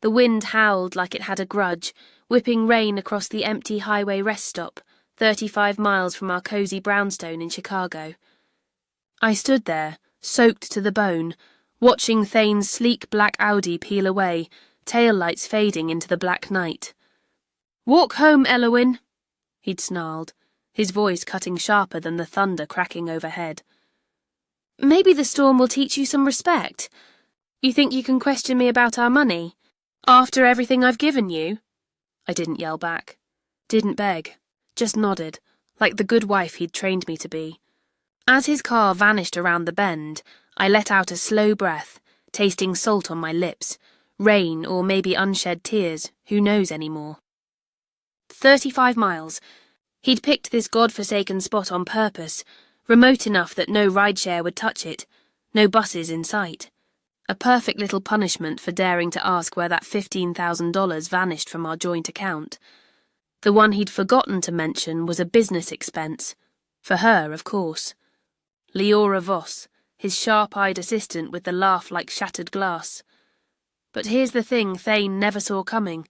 The wind howled like it had a grudge, whipping rain across the empty highway rest stop, 35 miles from our cozy brownstone in Chicago. I stood there, soaked to the bone, watching Thane's sleek black Audi peel away, taillights fading into the black night. "Walk home, Elowyn," he'd snarled, his voice cutting sharper than the thunder cracking overhead. "Maybe the storm will teach you some respect. You think you can question me about our money? After everything I've given you?" I didn't yell back. Didn't beg. Just nodded, like the good wife he'd trained me to be. As his car vanished around the bend, I let out a slow breath, tasting salt on my lips, rain or maybe unshed tears, who knows anymore. 35 miles. He'd picked this god-forsaken spot on purpose, remote enough that no rideshare would touch it, no buses in sight. A perfect little punishment for daring to ask where that $15,000 vanished from our joint account. The one he'd forgotten to mention was a business expense. For her, of course. Leora Voss, his sharp-eyed assistant with the laugh like shattered glass. But here's the thing Thane never saw coming.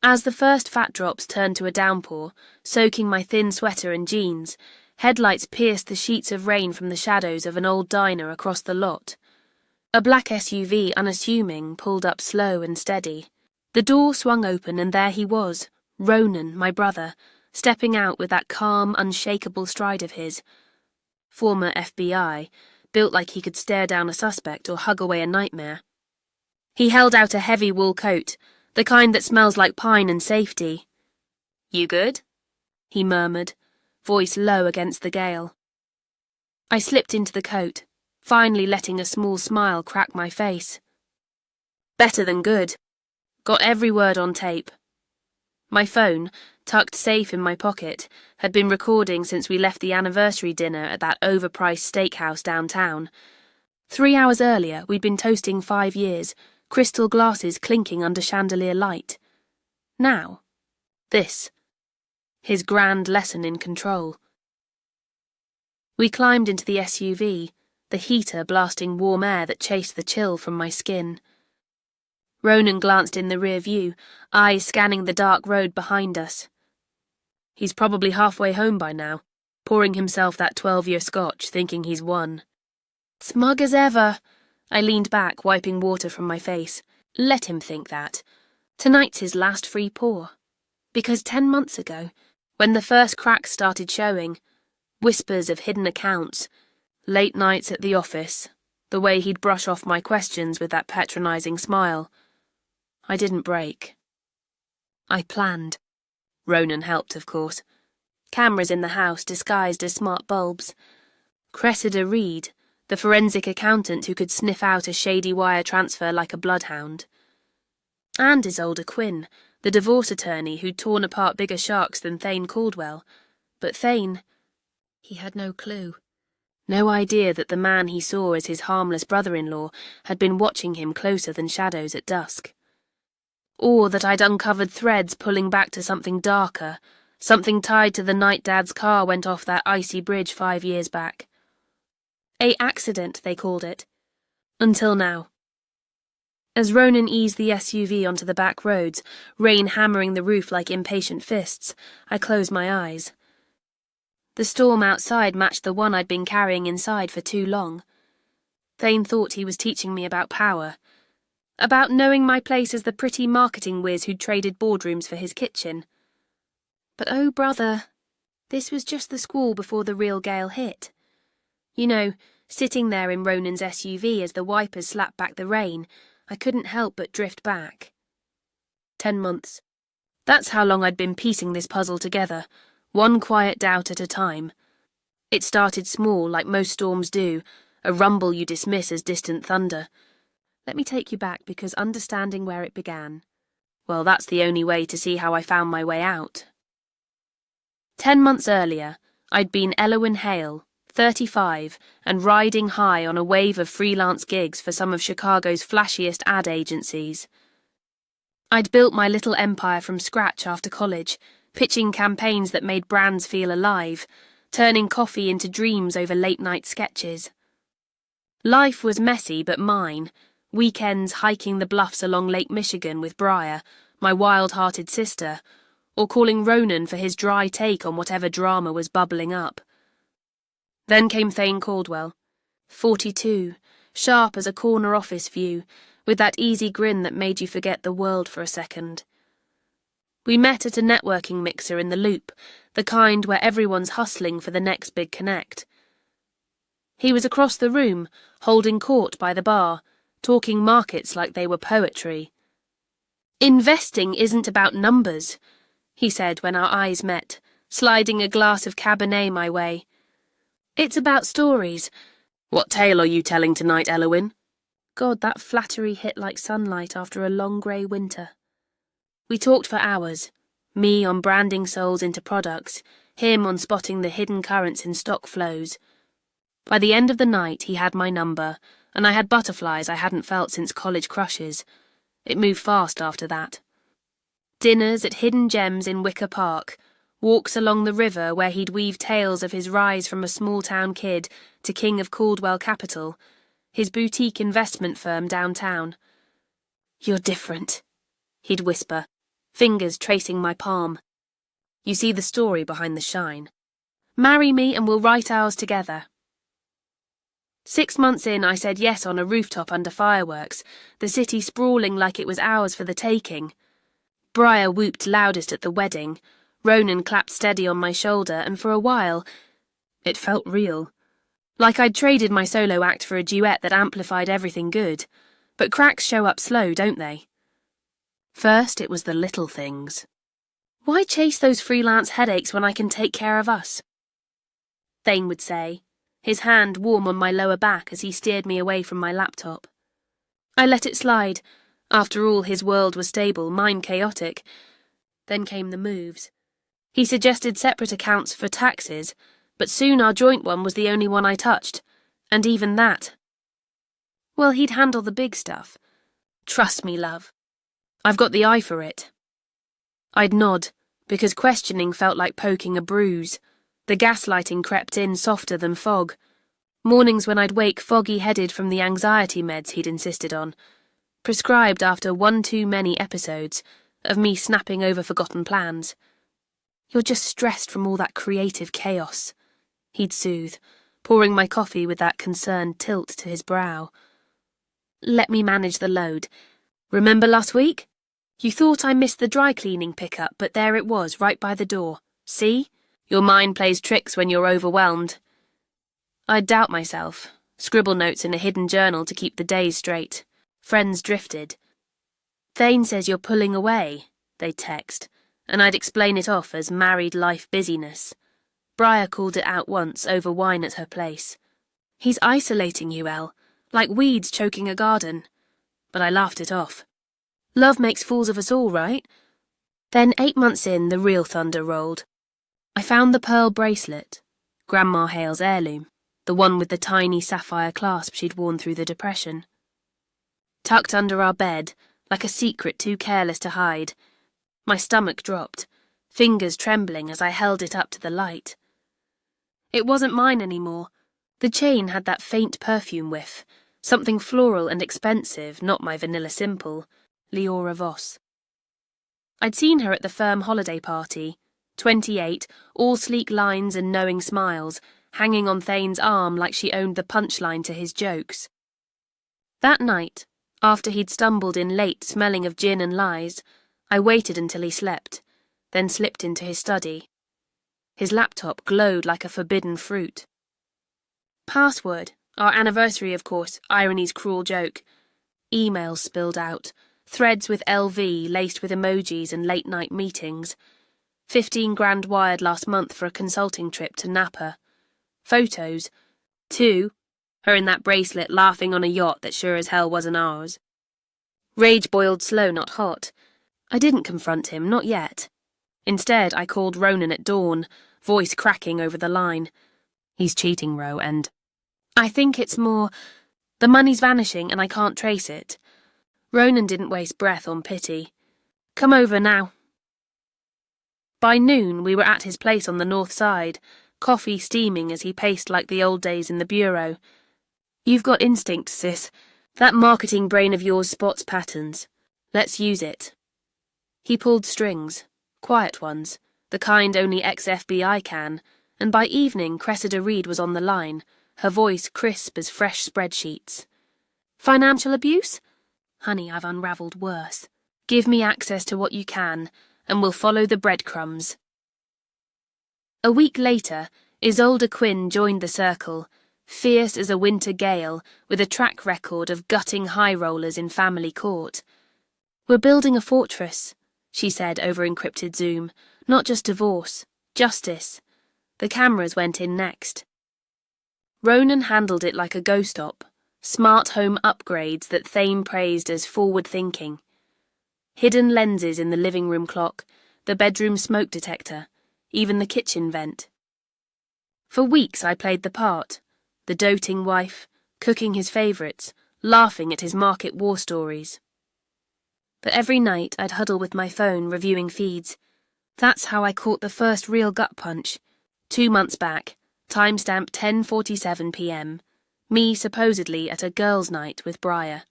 As the first fat drops turned to a downpour, soaking my thin sweater and jeans, headlights pierced the sheets of rain from the shadows of an old diner across the lot. A black SUV, unassuming, pulled up slow and steady. The door swung open and there he was, Ronan, my brother, stepping out with that calm, unshakable stride of his. Former FBI, built like he could stare down a suspect or hug away a nightmare. He held out a heavy wool coat, the kind that smells like pine and safety. "You good?" he murmured, voice low against the gale. I slipped into the coat, finally letting a small smile crack my face. Better than good. Got every word on tape. My phone, tucked safe in my pocket, had been recording since we left the anniversary dinner at that overpriced steakhouse downtown. 3 hours earlier, we'd been toasting 5 years, crystal glasses clinking under chandelier light. Now, this. His grand lesson in control. We climbed into the SUV, the heater blasting warm air that chased the chill from my skin. Ronan glanced in the rear view, eyes scanning the dark road behind us. He's probably halfway home by now, pouring himself that 12-year scotch, thinking he's won. Smug as ever. I leaned back, wiping water from my face. Let him think that. Tonight's his last free pour. Because 10 months ago, when the first cracks started showing, whispers of hidden accounts, late nights at the office, the way he'd brush off my questions with that patronizing smile, I didn't break. I planned. Ronan helped, of course. Cameras in the house disguised as smart bulbs. Cressida Reed, the forensic accountant who could sniff out a shady wire transfer like a bloodhound. And Isolde Quinn, the divorce attorney who'd torn apart bigger sharks than Thane Caldwell. But Thane, he had no clue. No idea that the man he saw as his harmless brother-in-law had been watching him closer than shadows at dusk. Or that I'd uncovered threads pulling back to something darker, something tied to the night Dad's car went off that icy bridge 5 years back. A accident, they called it. Until now. As Ronan eased the SUV onto the back roads, rain hammering the roof like impatient fists, I closed my eyes. The storm outside matched the one I'd been carrying inside for too long. Thane thought he was teaching me about power, about knowing my place as the pretty marketing whiz who'd traded boardrooms for his kitchen. But oh, brother, this was just the squall before the real gale hit. You know, sitting there in Ronan's SUV as the wipers slapped back the rain, I couldn't help but drift back. 10 months. That's how long I'd been piecing this puzzle together, one quiet doubt at a time. It started small, like most storms do, a rumble you dismiss as distant thunder. Let me take you back, because understanding where it began, well, that's the only way to see how I found my way out. 10 months earlier, I'd been Elowyn Hale, 35, and riding high on a wave of freelance gigs for some of Chicago's flashiest ad agencies. I'd built my little empire from scratch after college, pitching campaigns that made brands feel alive, turning coffee into dreams over late-night sketches. Life was messy but mine, weekends hiking the bluffs along Lake Michigan with Briar, my wild-hearted sister, or calling Ronan for his dry take on whatever drama was bubbling up. Then came Thane Caldwell, 42, sharp as a corner office view, with that easy grin that made you forget the world for a second. We met at a networking mixer in the Loop, the kind where everyone's hustling for the next big connect. He was across the room, holding court by the bar, talking markets like they were poetry. "Investing isn't about numbers," he said when our eyes met, sliding a glass of Cabernet my way. "It's about stories." "What tale are you telling tonight, Elowyn?" God, that flattery hit like sunlight after a long grey winter. We talked for hours, me on branding souls into products, him on spotting the hidden currents in stock flows. By the end of the night he had my number, and I had butterflies I hadn't felt since college crushes. It moved fast after that. Dinners at hidden gems in Wicker Park, walks along the river where he'd weave tales of his rise from a small-town kid to king of Caldwell Capital, his boutique investment firm downtown. "You're different," he'd whisper, fingers tracing my palm. "You see the story behind the shine. Marry me and we'll write ours together." 6 months in, I said yes on a rooftop under fireworks, the city sprawling like it was ours for the taking. Briar whooped loudest at the wedding. Ronan clapped steady on my shoulder, and for a while, it felt real. Like I'd traded my solo act for a duet that amplified everything good. But cracks show up slow, don't they? First, it was the little things. Why chase those freelance headaches when I can take care of us? Thane would say, his hand warm on my lower back as he steered me away from my laptop. I let it slide. After all, his world was stable, mine chaotic. Then came the moves. He suggested separate accounts for taxes, but soon our joint one was the only one I touched, and even that. Well, he'd handle the big stuff. Trust me, love. I've got the eye for it. I'd nod, because questioning felt like poking a bruise. The gaslighting crept in softer than fog. Mornings when I'd wake foggy-headed from the anxiety meds he'd insisted on, prescribed after one too many episodes of me snapping over forgotten plans. "You're just stressed from all that creative chaos," he'd soothe, pouring my coffee with that concerned tilt to his brow. "Let me manage the load. Remember last week? You thought I missed the dry cleaning pickup, but there it was, right by the door. See? Your mind plays tricks when you're overwhelmed." I'd doubt myself, scribble notes in a hidden journal to keep the days straight. Friends drifted. "Thane says you're pulling away," they'd text, and I'd explain it off as married life busyness. Briar called it out once over wine at her place. "He's isolating you, Elle, like weeds choking a garden." But I laughed it off. Love makes fools of us all, right? Then 8 months in, the real thunder rolled. I found the pearl bracelet, Grandma Hale's heirloom, the one with the tiny sapphire clasp she'd worn through the Depression. Tucked under our bed, like a secret too careless to hide. My stomach dropped, fingers trembling as I held it up to the light. It wasn't mine anymore. The chain had that faint perfume whiff, something floral and expensive, not my vanilla simple, Leora Voss. I'd seen her at the firm holiday party, 28, all sleek lines and knowing smiles, hanging on Thane's arm like she owned the punchline to his jokes. That night, after he'd stumbled in late smelling of gin and lies, I waited until he slept, then slipped into his study. His laptop glowed like a forbidden fruit. Password, our anniversary of course, irony's cruel joke. Emails spilled out, threads with LV laced with emojis and late-night meetings. 15 grand wired last month for a consulting trip to Napa. Photos. 2. Her in that bracelet laughing on a yacht that sure as hell wasn't ours. Rage boiled slow, not hot. I didn't confront him, not yet. Instead, I called Ronan at dawn, voice cracking over the line. "He's cheating, Ro, and I think it's more, the money's vanishing and I can't trace it." Ronan didn't waste breath on pity. "Come over now." By noon, we were at his place on the north side, coffee steaming as he paced like the old days in the bureau. "You've got instinct, sis. That marketing brain of yours spots patterns. Let's use it. He pulled strings, quiet ones, the kind only ex-FBI can, and by evening Cressida Reed was on the line, her voice crisp as fresh spreadsheets. Financial abuse? Honey, I've unravelled worse. Give me access to what you can, and we'll follow the breadcrumbs. A week later, Isolde Quinn joined the circle, fierce as a winter gale, with a track record of gutting high rollers in family court. We're building a fortress, she said over encrypted Zoom. Not just divorce, justice. The cameras went in next. Ronan handled it like a ghost op, smart home upgrades that Thane praised as forward-thinking. Hidden lenses in the living room clock, the bedroom smoke detector, even the kitchen vent. For weeks I played the part, the doting wife, cooking his favourites, laughing at his market war stories. But every night I'd huddle with my phone reviewing feeds. That's how I caught the first real gut punch. 2 months back, timestamp 10:47 p.m. Me supposedly at a girls' night with Briar.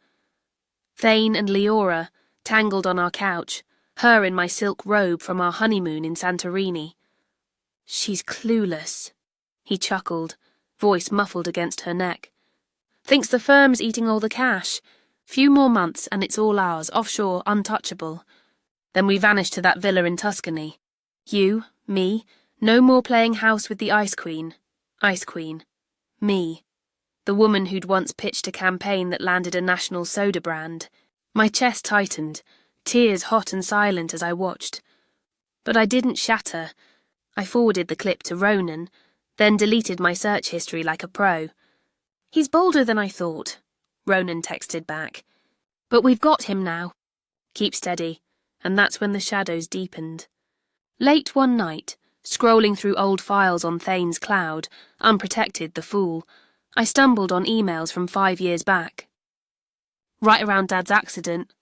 Thane and Leora, tangled on our couch, her in my silk robe from our honeymoon in Santorini. She's clueless, he chuckled, voice muffled against her neck. Thinks the firm's eating all the cash. Few more months and it's all ours, offshore, untouchable. Then we vanished to that villa in Tuscany. You, me, no more playing house with the Ice Queen. Ice Queen. Me. The woman who'd once pitched a campaign that landed a national soda brand. My chest tightened, tears hot and silent as I watched. But I didn't shatter. I forwarded the clip to Ronan, then deleted my search history like a pro. He's bolder than I thought, Ronan texted back. But we've got him now. Keep steady. And that's when the shadows deepened. Late one night, scrolling through old files on Thane's cloud, unprotected the fool, I stumbled on emails from 5 years back. Right around Dad's accident.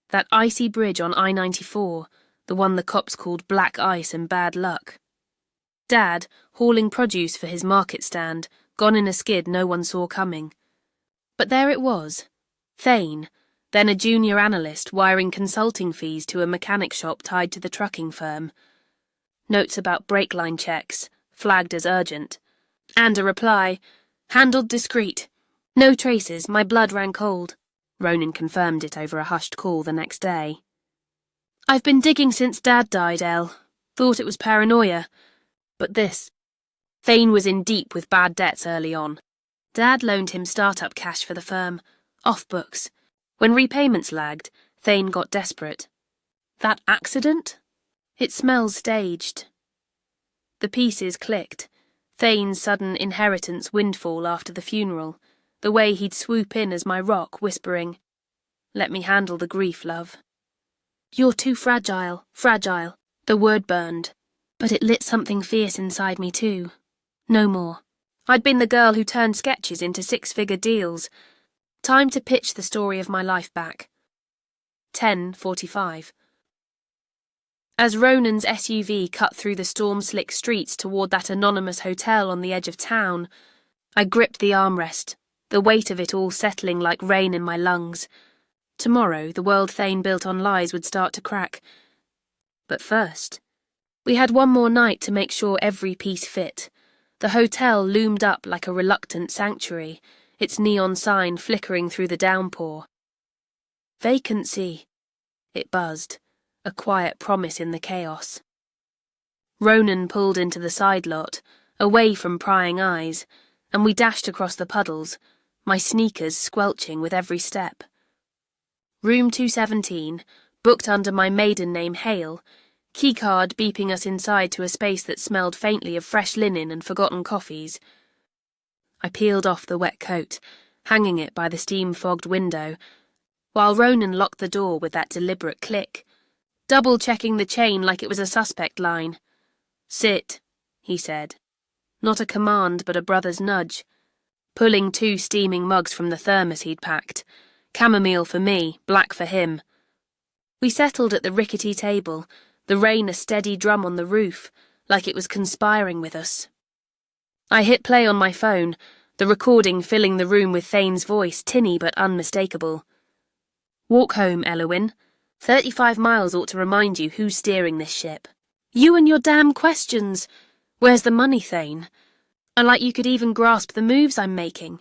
That icy bridge on I-94, the one the cops called black ice and bad luck. Dad, hauling produce for his market stand, gone in a skid no one saw coming. But there it was. Thane, then a junior analyst wiring consulting fees to a mechanic shop tied to the trucking firm. Notes about brake line checks, flagged as urgent. And a reply, handled discreet. No traces, my blood ran cold. Ronan confirmed it over a hushed call the next day. I've been digging since Dad died, El. Thought it was paranoia. But this. Thane was in deep with bad debts early on. Dad loaned him start-up cash for the firm, off books. When repayments lagged, Thane got desperate. That accident? It smells staged. The pieces clicked. Thane's sudden inheritance windfall after the funeral, the way he'd swoop in as my rock, whispering, "Let me handle the grief, love." You're too fragile, fragile. The word burned, but it lit something fierce inside me too. No more. I'd been the girl who turned sketches into 6-figure deals. Time to pitch the story of my life back. 10:45. As Ronan's SUV cut through the storm-slick streets toward that anonymous hotel on the edge of town, I gripped the armrest, the weight of it all settling like rain in my lungs. Tomorrow, the world Thane built on lies would start to crack. But first, we had one more night to make sure every piece fit. The hotel loomed up like a reluctant sanctuary, its neon sign flickering through the downpour. Vacancy, it buzzed, a quiet promise in the chaos. Ronan pulled into the side lot, away from prying eyes, and we dashed across the puddles, my sneakers squelching with every step. Room 217, booked under my maiden name Hale, keycard beeping us inside to a space that smelled faintly of fresh linen and forgotten coffees. I peeled off the wet coat, hanging it by the steam-fogged window, while Ronan locked the door with that deliberate click, double-checking the chain like it was a suspect line. "Sit," he said. Not a command, but a brother's nudge. Pulling 2 steaming mugs from the thermos he'd packed. Chamomile for me, black for him. We settled at the rickety table, the rain a steady drum on the roof, like it was conspiring with us. I hit play on my phone, the recording filling the room with Thane's voice, tinny but unmistakable. Walk home, Elowyn. 35 miles ought to remind you who's steering this ship. You and your damn questions. Where's the money, Thane? And like you could even grasp the moves I'm making.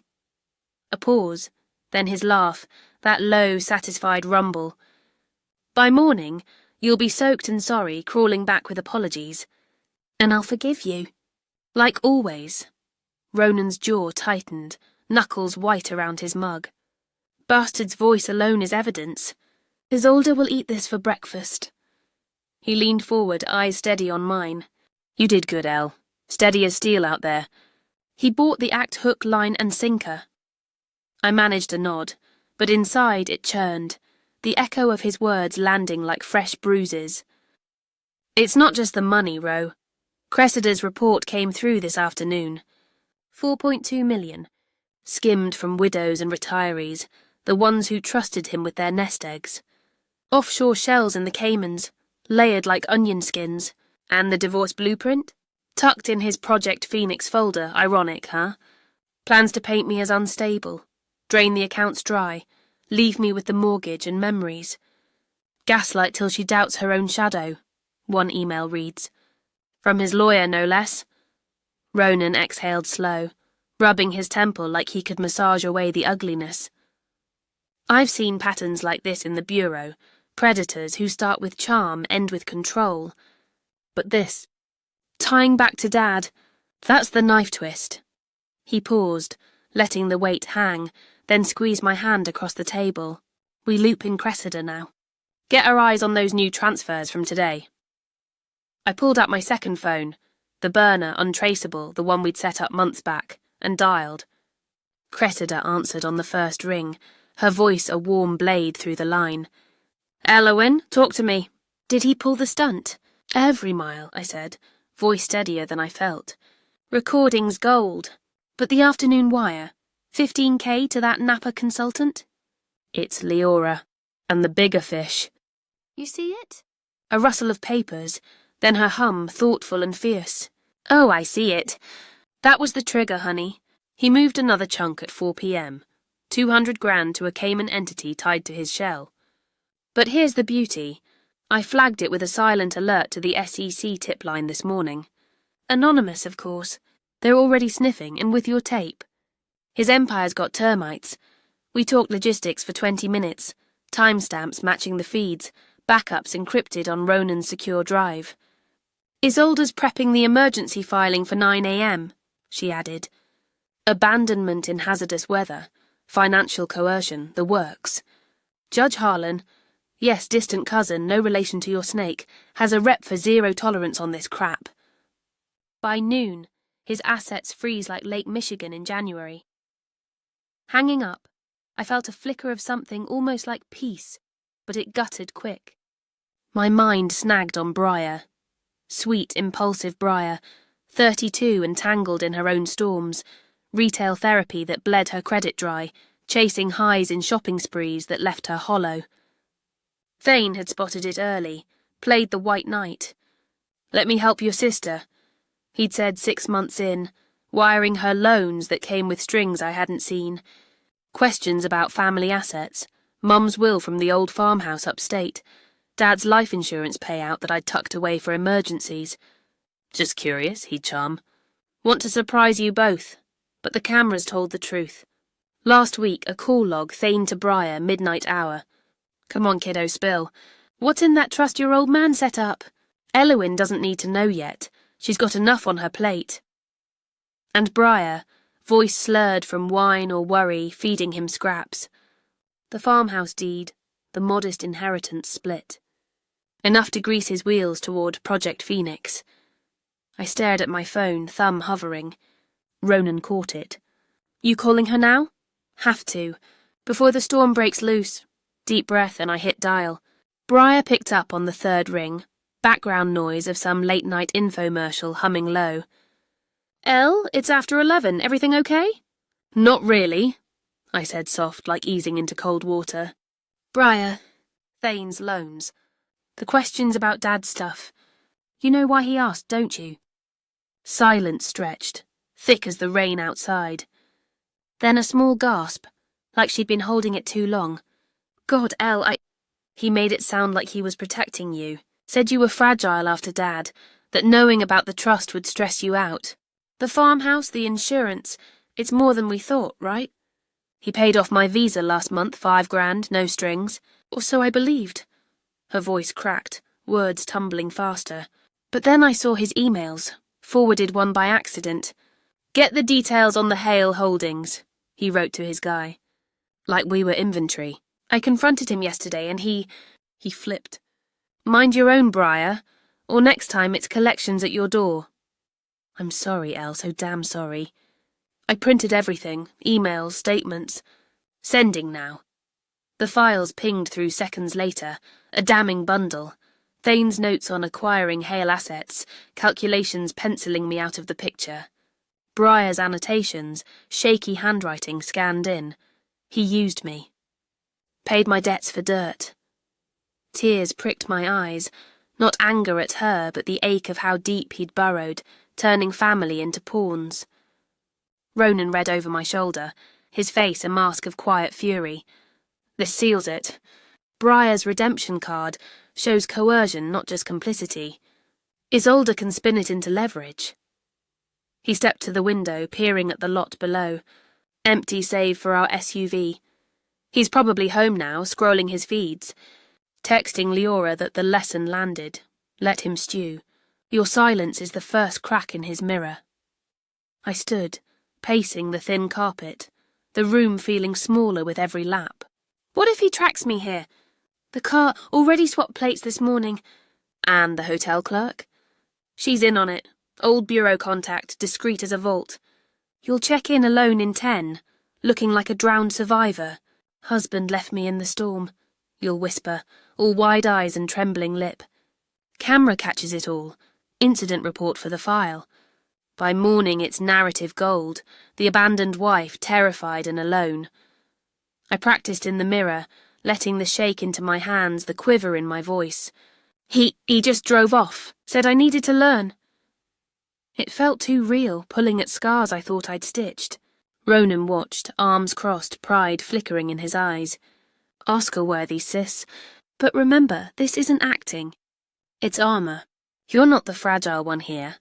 A pause, then his laugh, that low, satisfied rumble. By morning, you'll be soaked and sorry, crawling back with apologies. And I'll forgive you. Like always. Ronan's jaw tightened, knuckles white around his mug. Bastard's voice alone is evidence. Isolde will eat this for breakfast. He leaned forward, eyes steady on mine. You did good, El. Steady as steel out there. He bought the act hook, line and sinker. I managed a nod, but inside it churned, the echo of his words landing like fresh bruises. It's not just the money, Ro. Cressida's report came through this afternoon. 4.2 million. Skimmed from widows and retirees, the ones who trusted him with their nest eggs. Offshore shells in the Caymans, layered like onion skins. And the divorce blueprint? Tucked in his Project Phoenix folder, ironic, huh? Plans to paint me as unstable, drain the accounts dry, leave me with the mortgage and memories. Gaslight till she doubts her own shadow, one email reads. From his lawyer, no less. Ronan exhaled slow, rubbing his temple like he could massage away the ugliness. I've seen patterns like this in the Bureau, predators who start with charm, end with control. But this, tying back to Dad, that's the knife twist. He paused, letting the weight hang, then squeezed my hand across the table. We loop in Cressida now. Get our eyes on those new transfers from today. I pulled out my second phone, the burner, untraceable, the one we'd set up months back, and dialed. Cressida answered on the first ring, her voice a warm blade through the line. Elowyn, talk to me. Did he pull the stunt? Every mile, I said, voice steadier than I felt. Recording's gold. But the afternoon wire? 15K to that Napa consultant? It's Leora. And the bigger fish. You see it? A rustle of papers, then her hum, thoughtful and fierce. Oh, I see it. That was the trigger, honey. He moved another chunk at 4 p.m. 200 grand to a Cayman entity tied to his shell. But here's the beauty. I flagged it with a silent alert to the SEC tip line this morning. Anonymous, of course. They're already sniffing, and with your tape. His empire's got termites. We talked logistics for 20 minutes, timestamps matching the feeds, backups encrypted on Ronan's secure drive. Isolde's prepping the emergency filing for 9 a.m., she added. Abandonment in hazardous weather, financial coercion, the works. Judge Harlan, yes, distant cousin, no relation to your snake, has a rep for zero tolerance on this crap. By noon, his assets freeze like Lake Michigan in January. Hanging up, I felt a flicker of something almost like peace, but it guttered quick. My mind snagged on Briar. Sweet, impulsive Briar, 32 and tangled in her own storms, retail therapy that bled her credit dry, chasing highs in shopping sprees that left her hollow. Thane had spotted it early, played the white knight. Let me help your sister, he'd said 6 months in, wiring her loans that came with strings I hadn't seen. Questions about family assets, Mum's will from the old farmhouse upstate, Dad's life insurance payout that I'd tucked away for emergencies. Just curious, he'd charm. Want to surprise you both, but the cameras told the truth. Last week, a call log, Thane to Briar, midnight hour. Come on, kiddo, spill. What's in that trust your old man set up? Elowyn doesn't need to know yet. She's got enough on her plate. And Briar, voice slurred from wine or worry, feeding him scraps. The farmhouse deed, the modest inheritance split. Enough to grease his wheels toward Project Phoenix. I stared at my phone, thumb hovering. Ronan caught it. You calling her now? Have to. Before the storm breaks loose. Deep breath and I hit dial. Briar picked up on the third ring. Background noise of some late-night infomercial humming low. Elle, it's after 11. Everything okay? Not really, I said soft, like easing into cold water. Briar. Thane's loans. The questions about Dad's stuff. You know why he asked, don't you? Silence stretched, thick as the rain outside. Then a small gasp, like she'd been holding it too long. God, Elle, He made it sound like he was protecting you. Said you were fragile after Dad, that knowing about the trust would stress you out. The farmhouse, the insurance, it's more than we thought, right? He paid off my visa last month, $5,000, no strings. Or so I believed. Her voice cracked, words tumbling faster. But then I saw his emails, forwarded one by accident. Get the details on the Hale holdings, he wrote to his guy. Like we were inventory. I confronted him yesterday and he flipped. Mind your own, Briar, or next time it's collections at your door. I'm sorry, Elle, so damn sorry. I printed everything, emails, statements. Sending now. The files pinged through seconds later, a damning bundle. Thane's notes on acquiring Hale assets, calculations penciling me out of the picture. Briar's annotations, shaky handwriting scanned in. He used me. Paid my debts for dirt. Tears pricked my eyes, not anger at her, but the ache of how deep he'd burrowed, turning family into pawns. Ronan read over my shoulder, his face a mask of quiet fury. This seals it. Briar's redemption card shows coercion, not just complicity. Isolde can spin it into leverage. He stepped to the window, peering at the lot below. Empty save for our SUV. He's probably home now, scrolling his feeds. Texting Leora that the lesson landed. Let him stew. Your silence is the first crack in his mirror. I stood, pacing the thin carpet, the room feeling smaller with every lap. What if he tracks me here? The car already swapped plates this morning. And the hotel clerk? She's in on it. Old bureau contact, discreet as a vault. You'll check in alone in 10, looking like a drowned survivor. Husband left me in the storm, you'll whisper, all wide eyes and trembling lip. Camera catches it all. Incident report for the file. By morning it's narrative gold, the abandoned wife terrified and alone. I practiced in the mirror, letting the shake into my hands, the quiver in my voice. He just drove off, said I needed to learn. It felt too real, pulling at scars I thought I'd stitched. Ronan watched, arms crossed, pride flickering in his eyes. Oscar-worthy, sis. But remember, this isn't acting. It's armor. You're not the fragile one here.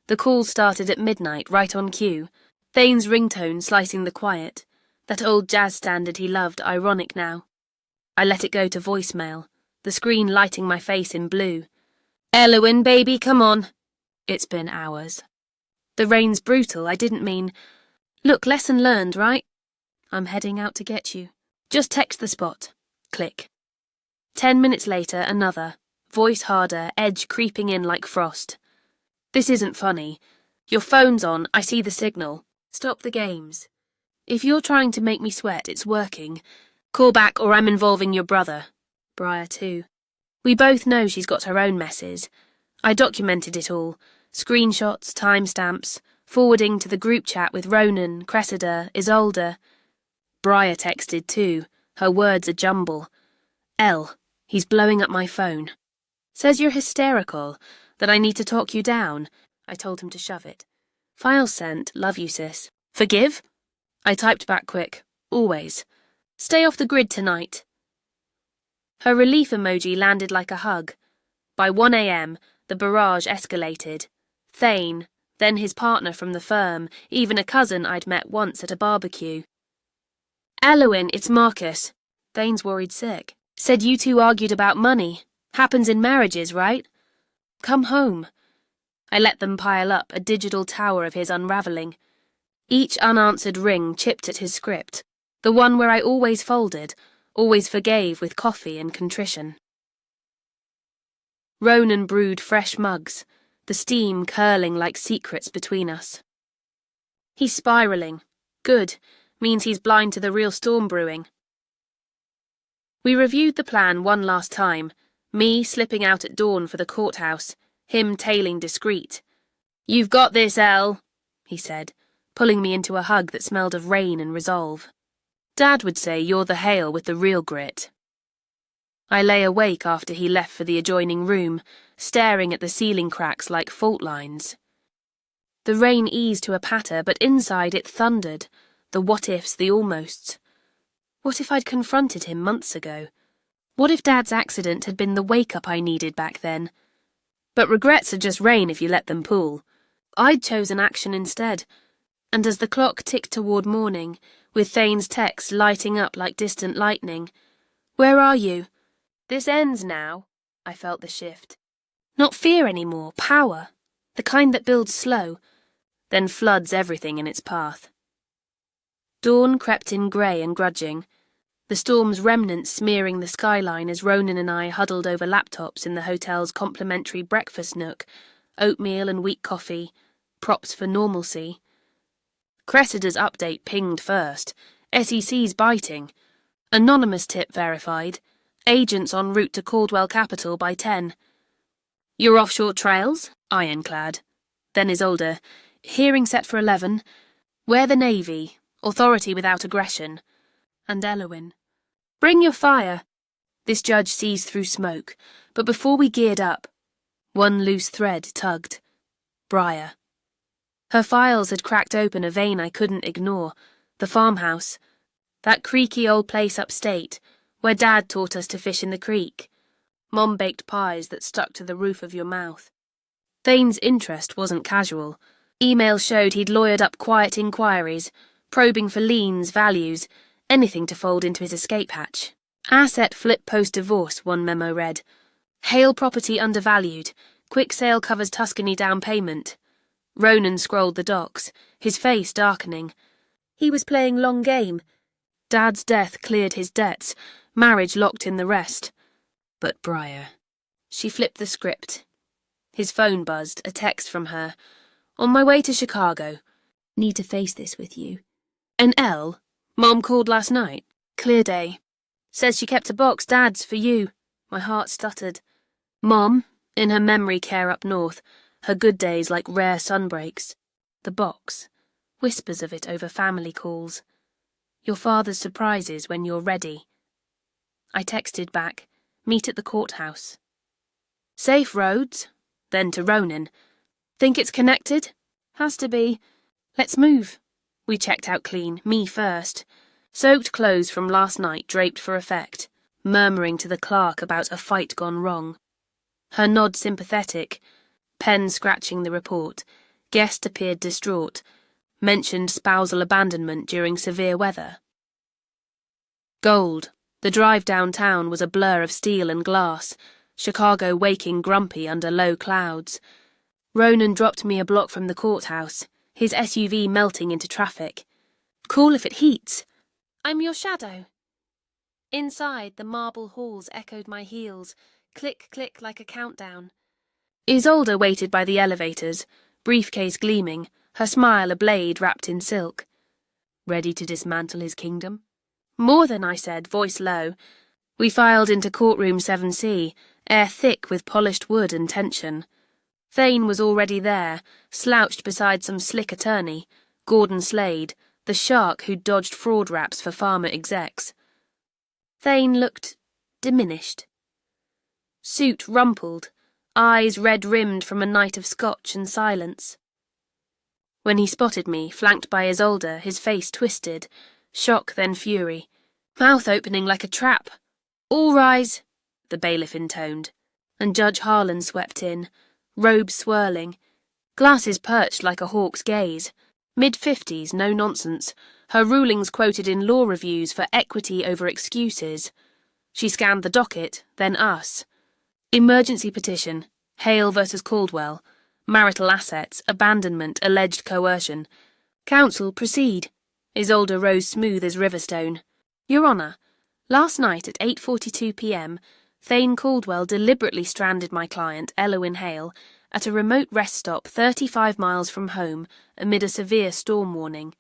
The call started at midnight, right on cue. Thane's ringtone slicing the quiet. That old jazz standard he loved, ironic now. I let it go to voicemail, the screen lighting my face in blue. Elowyn, baby, come on. It's been hours. The rain's brutal, I didn't mean... Look, lesson learned, right? I'm heading out to get you. Just text the spot. Click. 10 minutes later, another. Voice harder, edge creeping in like frost. This isn't funny. Your phone's on, I see the signal. Stop the games. If you're trying to make me sweat, it's working. Call back or I'm involving your brother. Briar too. We both know she's got her own messes. I documented it all. Screenshots, timestamps, forwarding to the group chat with Ronan, Cressida, Isolde. Briar texted too, her words a jumble. Elle, he's blowing up my phone. Says you're hysterical, that I need to talk you down. I told him to shove it. File sent, love you sis. Forgive? I typed back quick, always. Stay off the grid tonight. Her relief emoji landed like a hug. By 1 a.m, the barrage escalated. Thane, then his partner from the firm, even a cousin I'd met once at a barbecue. Elowyn, it's Marcus. Thane's worried sick. Said you two argued about money. Happens in marriages, right? Come home. I let them pile up, a digital tower of his unravelling. Each unanswered ring chipped at his script, the one where I always folded, always forgave with coffee and contrition. Ronan brewed fresh mugs, the steam curling like secrets between us. He's spiralling. Good. Means he's blind to the real storm brewing. We reviewed the plan one last time, me slipping out at dawn for the courthouse, him tailing discreet. You've got this, Elle, he said, pulling me into a hug that smelled of rain and resolve. Dad would say you're the Hale with the real grit. I lay awake after he left for the adjoining room, staring at the ceiling cracks like fault lines. The rain eased to a patter, but inside it thundered, The what-ifs, the almosts. What if I'd confronted him months ago? What if Dad's accident had been the wake-up I needed back then? But regrets are just rain if you let them pool. I'd chosen action instead, and as the clock ticked toward morning, with Thane's text lighting up like distant lightning, "Where are you?" "This ends now." I felt the shift. Not fear anymore, power. The kind that builds slow, then floods everything in its path. Dawn crept in grey and grudging, the storm's remnants smearing the skyline as Ronan and I huddled over laptops in the hotel's complimentary breakfast nook, oatmeal and weak coffee, props for normalcy. Cressida's update pinged first. SEC's biting. Anonymous tip verified. Agents en route to Caldwell Capital by 10. "Your offshore trails?" Ironclad. Then Isolde. "Hearing set for 11. We're the Navy. Authority without aggression." And Elowyn. "Bring your fire." This judge sees through smoke, but before we geared up, one loose thread tugged. Briar. Her files had cracked open a vein I couldn't ignore. The farmhouse. That creaky old place upstate, where Dad taught us to fish in the creek. Mom baked pies that stuck to the roof of your mouth. Thane's interest wasn't casual. Emails showed he'd lawyered up quiet inquiries, probing for liens, values, anything to fold into his escape hatch. "Asset flip post-divorce," one memo read. "Hale property undervalued. Quick sale covers Tuscany down payment." Ronan scrolled the docs, his face darkening. He was playing long game. Dad's death cleared his debts, marriage locked in the rest. But Briar. She flipped the script. His phone buzzed, a text from her. "On my way to Chicago. Need to face this with you." "An L? Mom called last night. Clear day. Says she kept a box Dad's for you." My heart stuttered. Mom, in her memory care up north, her good days like rare sunbreaks. The box. Whispers of it over family calls. "Your father's surprises when you're ready." I texted back, "Meet at the courthouse." "Safe roads." Then to Ronan. "Think it's connected?" "Has to be. Let's move." We checked out clean, me first. Soaked clothes from last night draped for effect, murmuring to the clerk about a fight gone wrong. Her nod sympathetic, pen scratching the report. Guest appeared distraught. Mentioned spousal abandonment during severe weather. Gold. The drive downtown was a blur of steel and glass, Chicago waking grumpy under low clouds. Ronan dropped me a block from the courthouse, his SUV melting into traffic. "Cool if it heats." "I'm your shadow." Inside, the marble halls echoed my heels, click, click like a countdown. Isolde waited by the elevators, briefcase gleaming, her smile a blade wrapped in silk. "Ready to dismantle his kingdom?" "More than," I said, voice low. We filed into courtroom 7C, air thick with polished wood and tension. Thane was already there, slouched beside some slick attorney, Gordon Slade, the shark who'd dodged fraud raps for farmer execs. Thane looked diminished. Suit rumpled, eyes red-rimmed from a night of scotch and silence. When he spotted me, flanked by Isolde, his face twisted, shock then fury, mouth opening like a trap. "All rise," the bailiff intoned, and Judge Harlan swept in, robes swirling, glasses perched like a hawk's gaze. Mid-50s, no nonsense, her rulings quoted in law reviews for equity over excuses. She scanned the docket, then us. Emergency petition, Hale versus Caldwell, marital assets, abandonment, alleged coercion. "Counsel, proceed." Isolde rose smooth as Riverstone. "Your Honour, last night at 8:42 p.m, Thane Caldwell deliberately stranded my client, Elowyn Hale, at a remote rest stop 35 miles from home amid a severe storm warning.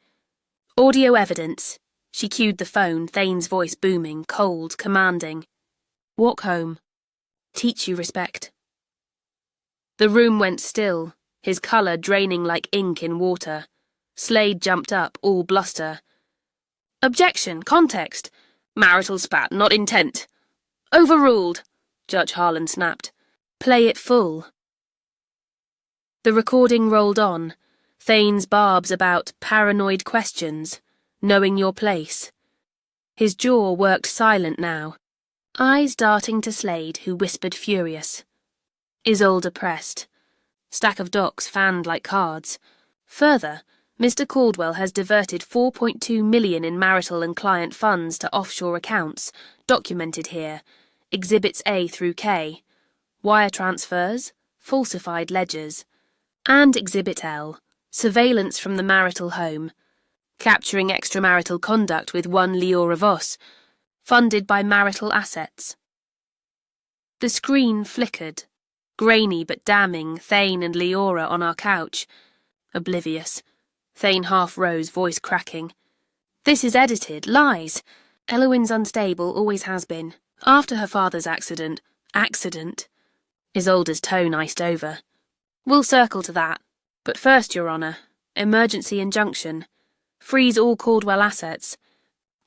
Audio evidence." She cued the phone, Thane's voice booming, cold, commanding. "Walk home. Teach you respect." The room went still, his colour draining like ink in water. Slade jumped up, all bluster. "Objection, context. Marital spat, not intent." "Overruled," Judge Harlan snapped. "Play it full." The recording rolled on, Thane's barbs about paranoid questions, knowing your place. His jaw worked silent now, eyes darting to Slade, who whispered furious. Isolde pressed. Stack of docs fanned like cards. Further, Mr. Caldwell has diverted $4.2 million in marital and client funds to offshore accounts, documented here, Exhibits A through K, wire transfers, falsified ledgers, and Exhibit L, surveillance from the marital home, capturing extramarital conduct with one Leora Voss, funded by marital assets. The screen flickered, grainy but damning Thane and Leora on our couch. Oblivious. Thane half rose, voice cracking. This is edited, lies. Elowyn's unstable, always has been. After her father's accident. Isolde's tone iced over. We'll circle to that. But first, Your Honour, emergency injunction. Freeze all Caldwell assets.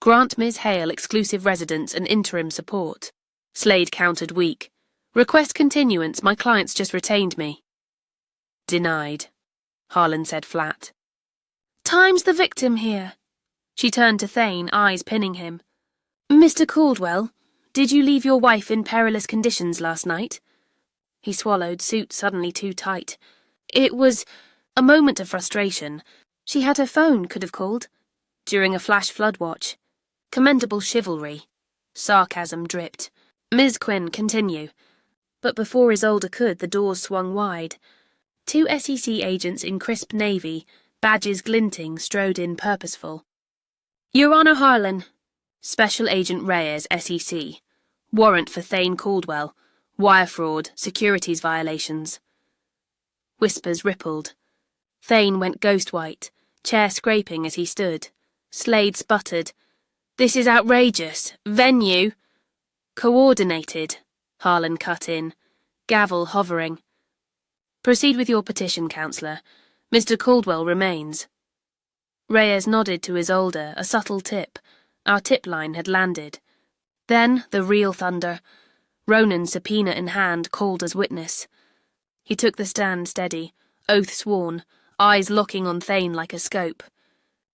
Grant Ms. Hale exclusive residence and interim support. Slade countered weak. Request continuance, my client's just retained me. Denied, Harlan said flat. Time's the victim here. She turned to Thane, eyes pinning him. Mr. Caldwell, did you leave your wife in perilous conditions last night? He swallowed, suit suddenly too tight. It was a moment of frustration. She had her phone, could have called. During a flash flood watch. Commendable chivalry. Sarcasm dripped. Ms. Quinn, continue. But before Isolde could, the doors swung wide. 2 SEC agents in crisp navy, badges glinting, strode in purposeful. Your Honour Harlan. Special Agent Reyes, SEC. Warrant for Thane Caldwell. Wire fraud, securities violations. Whispers rippled. Thane went ghost white, chair scraping as he stood. Slade sputtered. This is outrageous. Venue. Coordinated, Harlan cut in, gavel hovering. Proceed with your petition, Counsellor. Mr. Caldwell remains. Reyes nodded to Isolde, a subtle tip. Our tip line had landed. Then the real thunder. Ronan, subpoena in hand, called as witness. He took the stand steady, oath sworn, eyes locking on Thane like a scope.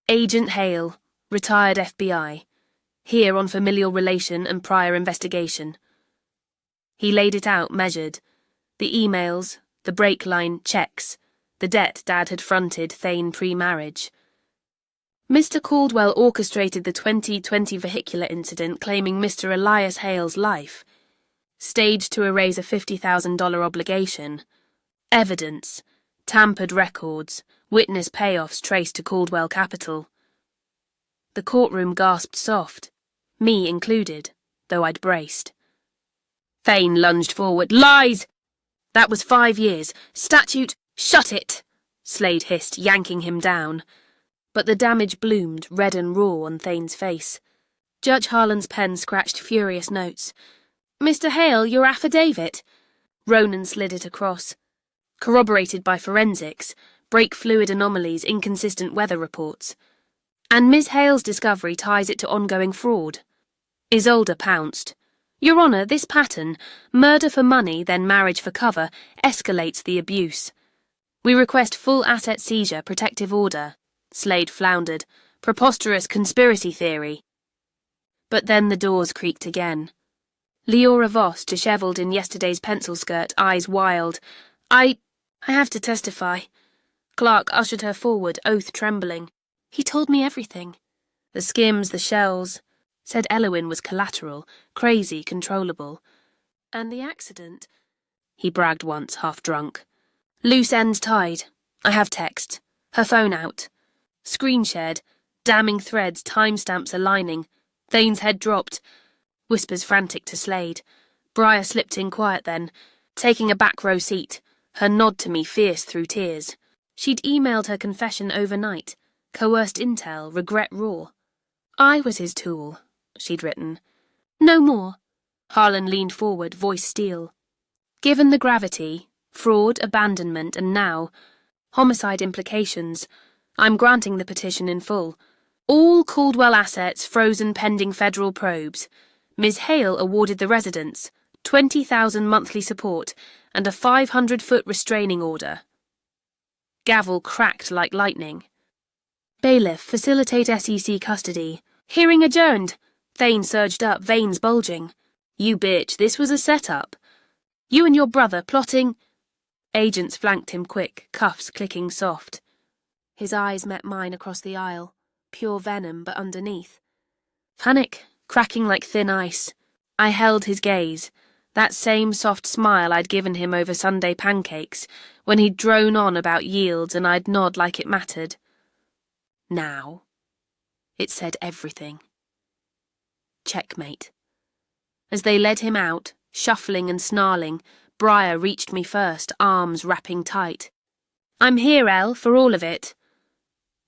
Agent Hale, retired FBI. Here on familial relation and prior investigation. He laid it out, measured. The emails, the break line checks, the debt Dad had fronted Thane pre-marriage. Mr. Caldwell orchestrated the 2020 vehicular incident claiming Mr. Elias Hale's life. Staged to erase a $50,000 obligation. Evidence. Tampered records. Witness payoffs traced to Caldwell Capital. The courtroom gasped soft. Me included, though I'd braced. Thane lunged forward. Lies! That was 5 years. Statute. Shut it! Slade hissed, yanking him down. But the damage bloomed, red and raw, on Thane's face. Judge Harlan's pen scratched furious notes. Mr. Hale, your affidavit. Ronan slid it across. Corroborated by forensics, brake fluid anomalies, inconsistent weather reports. And Ms. Hale's discovery ties it to ongoing fraud. Isolde pounced. Your Honour, this pattern, murder for money, then marriage for cover, escalates the abuse. We request full asset seizure, protective order. Slade floundered. Preposterous conspiracy theory. But then the doors creaked again. Leora Voss, dishevelled in yesterday's pencil skirt, eyes wild. I have to testify. Clark ushered her forward, oath trembling. He told me everything. The skims, the shells. Said Elowyn was collateral, crazy, controllable. And the accident? He bragged once, half drunk. Loose ends tied. I have text. Her phone out. Screen shared. Damning threads, timestamps aligning. Thane's head dropped. Whispers frantic to Slade. Briar slipped in quiet then, taking a back row seat, her nod to me fierce through tears. She'd emailed her confession overnight. Coerced intel, regret raw. I was his tool, she'd written. No more. Harlan leaned forward, voice steel. Given the gravity, fraud, abandonment, and now, homicide implications, I'm granting the petition in full. All Caldwell assets frozen pending federal probes. Ms. Hale awarded the residence, $20,000 monthly support, and a 500-foot restraining order. Gavel cracked like lightning. Bailiff, facilitate SEC custody. Hearing adjourned. Thane surged up, veins bulging. You bitch, this was a setup. You and your brother plotting. Agents flanked him quick, cuffs clicking soft. His eyes met mine across the aisle, pure venom but underneath. Panic, cracking like thin ice. I held his gaze, that same soft smile I'd given him over Sunday pancakes, when he'd drone on about yields and I'd nod like it mattered. Now. It said everything. Checkmate. As they led him out, shuffling and snarling, Briar reached me first, arms wrapping tight. I'm here, El, for all of it.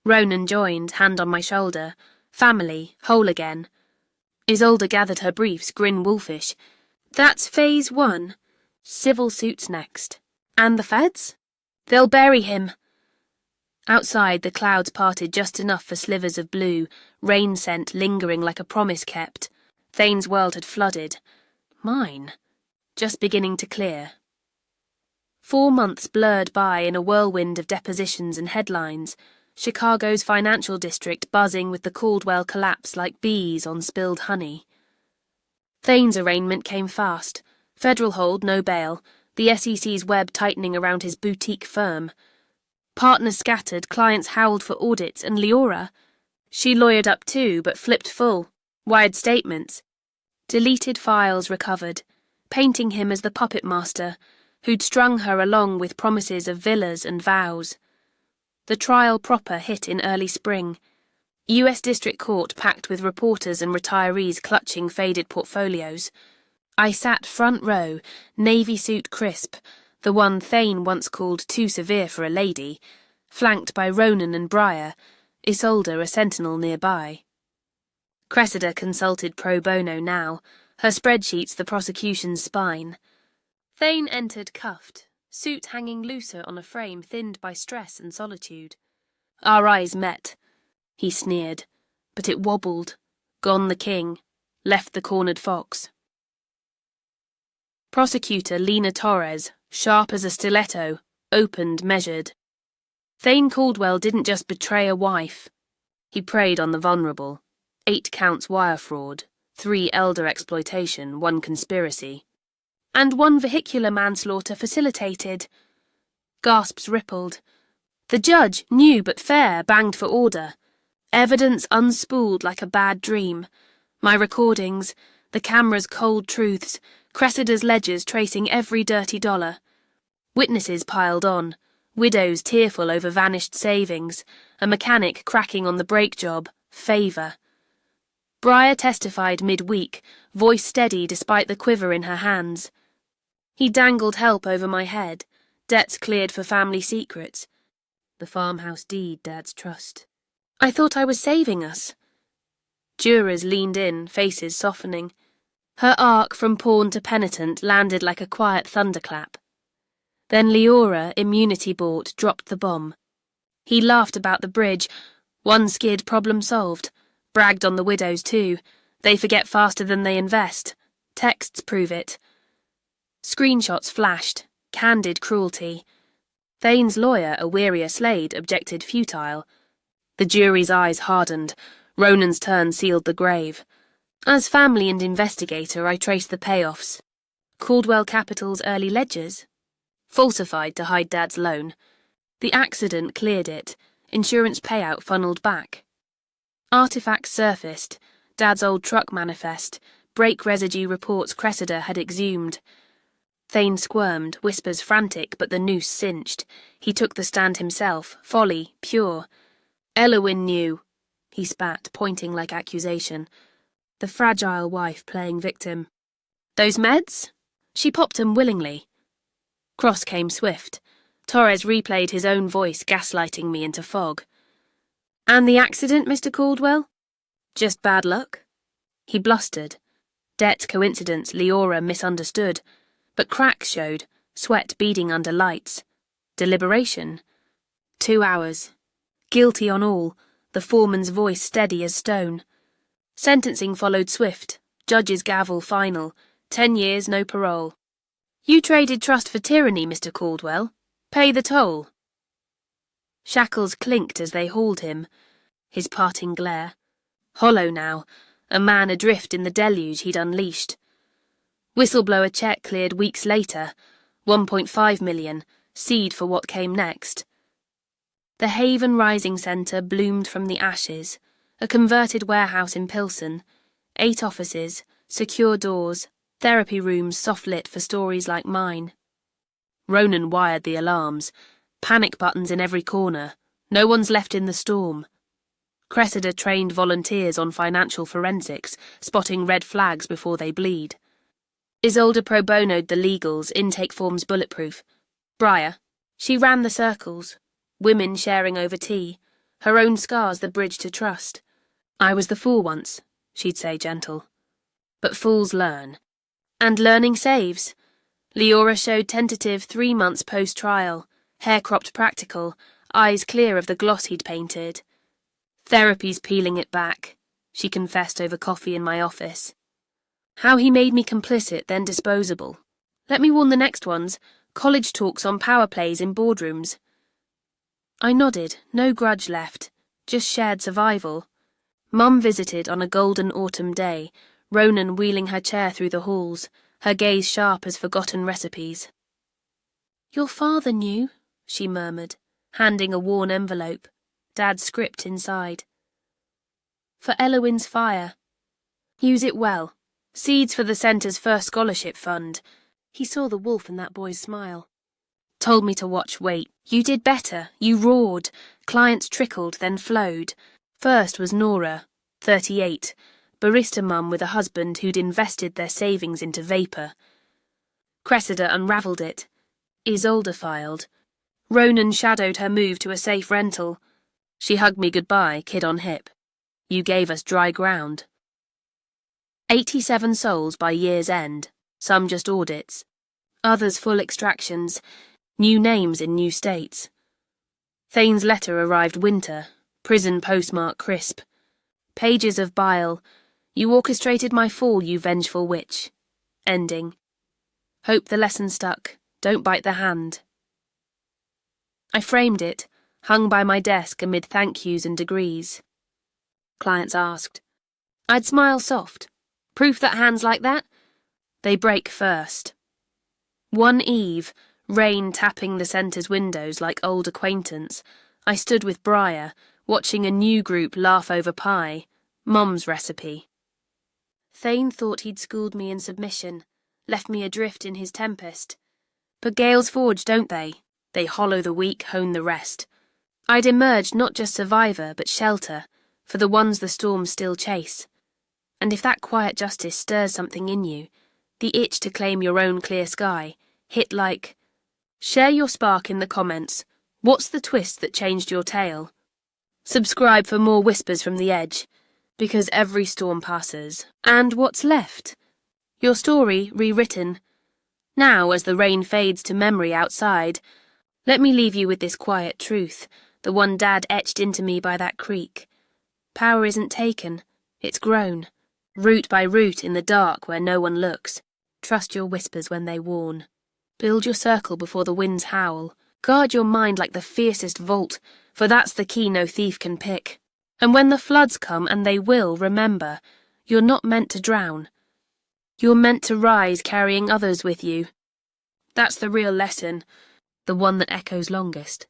Ronan joined, hand on my shoulder. Family, whole again. Isolde gathered her briefs, grin wolfish. That's phase 1. Civil suits next. And the feds? They'll bury him. Outside, the clouds parted just enough for slivers of blue, rain scent lingering like a promise kept. Thane's world had flooded. Mine. Just beginning to clear. 4 months blurred by in a whirlwind of depositions and headlines, Chicago's financial district buzzing with the Caldwell collapse like bees on spilled honey. Thane's arraignment came fast. Federal hold, no bail. The SEC's web tightening around his boutique firm. Partners scattered, clients howled for audits, and Leora. She lawyered up too, but flipped full. Wired statements. Deleted files recovered, painting him as the puppet master, who'd strung her along with promises of villas and vows. The trial proper hit in early spring. US District Court packed with reporters and retirees clutching faded portfolios. I sat front row, navy suit crisp, the one Thane once called too severe for a lady, flanked by Ronan and Briar, Isolde a sentinel nearby. Cressida consulted pro bono now, her spreadsheets the prosecution's spine. Thane entered cuffed, suit hanging looser on a frame thinned by stress and solitude. Our eyes met. He sneered, but it wobbled. Gone the king, left the cornered fox. Prosecutor Lena Torres, sharp as a stiletto, opened, measured. Thane Caldwell didn't just betray a wife. He preyed on the vulnerable. 8 counts wire fraud, 3 elder exploitation, 1 conspiracy. And 1 vehicular manslaughter facilitated. Gasps rippled. The judge, new but fair, banged for order. Evidence unspooled like a bad dream. My recordings, the camera's cold truths, Cressida's ledgers tracing every dirty dollar. Witnesses piled on, widows tearful over vanished savings, a mechanic cracking on the brake job, favour. Briar testified mid-week, voice steady despite the quiver in her hands. He dangled help over my head, debts cleared for family secrets. The farmhouse deed Dad's trust. I thought I was saving us. Jurors leaned in, faces softening. Her arc from pawn to penitent landed like a quiet thunderclap. Then Leora, immunity bought, dropped the bomb. He laughed about the bridge. 1 skid, problem solved. Bragged on the widows too. They forget faster than they invest. Texts prove it. Screenshots flashed. Candid cruelty. Thane's lawyer, a wearier Slade, objected futile. The jury's eyes hardened. Ronan's turn sealed the grave. As family and investigator, I traced the payoffs. Caldwell Capital's early ledgers. Falsified to hide Dad's loan. The accident cleared it. Insurance payout funneled back. Artifacts surfaced. Dad's old truck manifest. Brake residue reports Cressida had exhumed. Thane squirmed, whispers frantic, but the noose cinched. He took the stand himself, folly, pure. Elowyn knew. He spat, pointing like accusation. The fragile wife playing victim. Those meds? She popped 'em willingly. Cross came swift. Torres replayed his own voice, gaslighting me into fog. And the accident, Mr. Caldwell? Just bad luck? He blustered. Debt coincidence Leora misunderstood. But cracks showed, sweat beading under lights. Deliberation. 2 hours. Guilty on all, the foreman's voice steady as stone. Sentencing followed swift, judge's gavel final, 10 years no parole. You traded trust for tyranny, Mr. Caldwell. Pay the toll. Shackles clinked as they hauled him. his parting glare. Hollow now, a man adrift in the deluge he'd unleashed. Whistleblower check cleared weeks later, 1.5 million, seed for what came next. The Haven Rising Centre bloomed from the ashes, a converted warehouse in Pilsen, 8 offices, secure doors, therapy rooms soft-lit for stories like mine. Ronan wired the alarms, panic buttons in every corner, no one's left in the storm. Cressida trained volunteers on financial forensics, spotting red flags before they bleed. Isolde pro bono'd the legals, intake forms bulletproof. Briar, she ran the circles, women sharing over tea, her own scars the bridge to trust. I was the fool once, she'd say gentle. But fools learn. And learning saves. Leora showed tentative 3 months post-trial, hair cropped practical, eyes clear of the gloss he'd painted. Therapy's peeling it back, she confessed over coffee in my office. How he made me complicit, then disposable. Let me warn the next ones, college talks on power plays in boardrooms. I nodded, no grudge left, just shared survival. Mum visited on a golden autumn day, Ronan wheeling her chair through the halls, her gaze sharp as forgotten recipes. Your father knew, she murmured, handing a worn envelope, Dad's script inside. For Elowyn's fire. Use it well. Seeds for the centre's first scholarship fund. He saw the wolf in that boy's smile. Told me to watch weight. You did better. You roared. Clients trickled, then flowed. First was Nora, 38, barista mum with a husband who'd invested their savings into vapour. Cressida unravelled it. Isolde filed. Ronan shadowed her move to a safe rental. She hugged me goodbye, kid on hip. You gave us dry ground. 87 souls by year's end, some just audits, others full extractions, new names in new states. Thane's letter arrived winter, prison postmark crisp. Pages of bile. You orchestrated my fall, you vengeful witch. Ending. Hope the lesson stuck. Don't bite the hand. I framed it, hung by my desk amid thank yous and degrees. Clients asked. I'd smile soft. Proof that hands like that? They break first. One eve, rain tapping the centre's windows like old acquaintance, I stood with Briar, watching a new group laugh over pie, Mum's recipe. Thane thought he'd schooled me in submission, left me adrift in his tempest. But gales forge, don't they? They hollow the weak, hone the rest. I'd emerged not just survivor, but shelter, for the ones the storms still chase. And if that quiet justice stirs something in you, the itch to claim your own clear sky, hit like, share your spark in the comments. What's the twist that changed your tale? Subscribe for more whispers from the edge, because every storm passes. And what's left? Your story rewritten. Now, as the rain fades to memory outside, let me leave you with this quiet truth, the one Dad etched into me by that creek. Power isn't taken, it's grown. Root by root in the dark where no one looks. Trust your whispers when they warn. Build your circle before the winds howl. Guard your mind like the fiercest vault, for that's the key no thief can pick. And when the floods come, and they will, remember, you're not meant to drown. You're meant to rise carrying others with you. That's the real lesson, the one that echoes longest.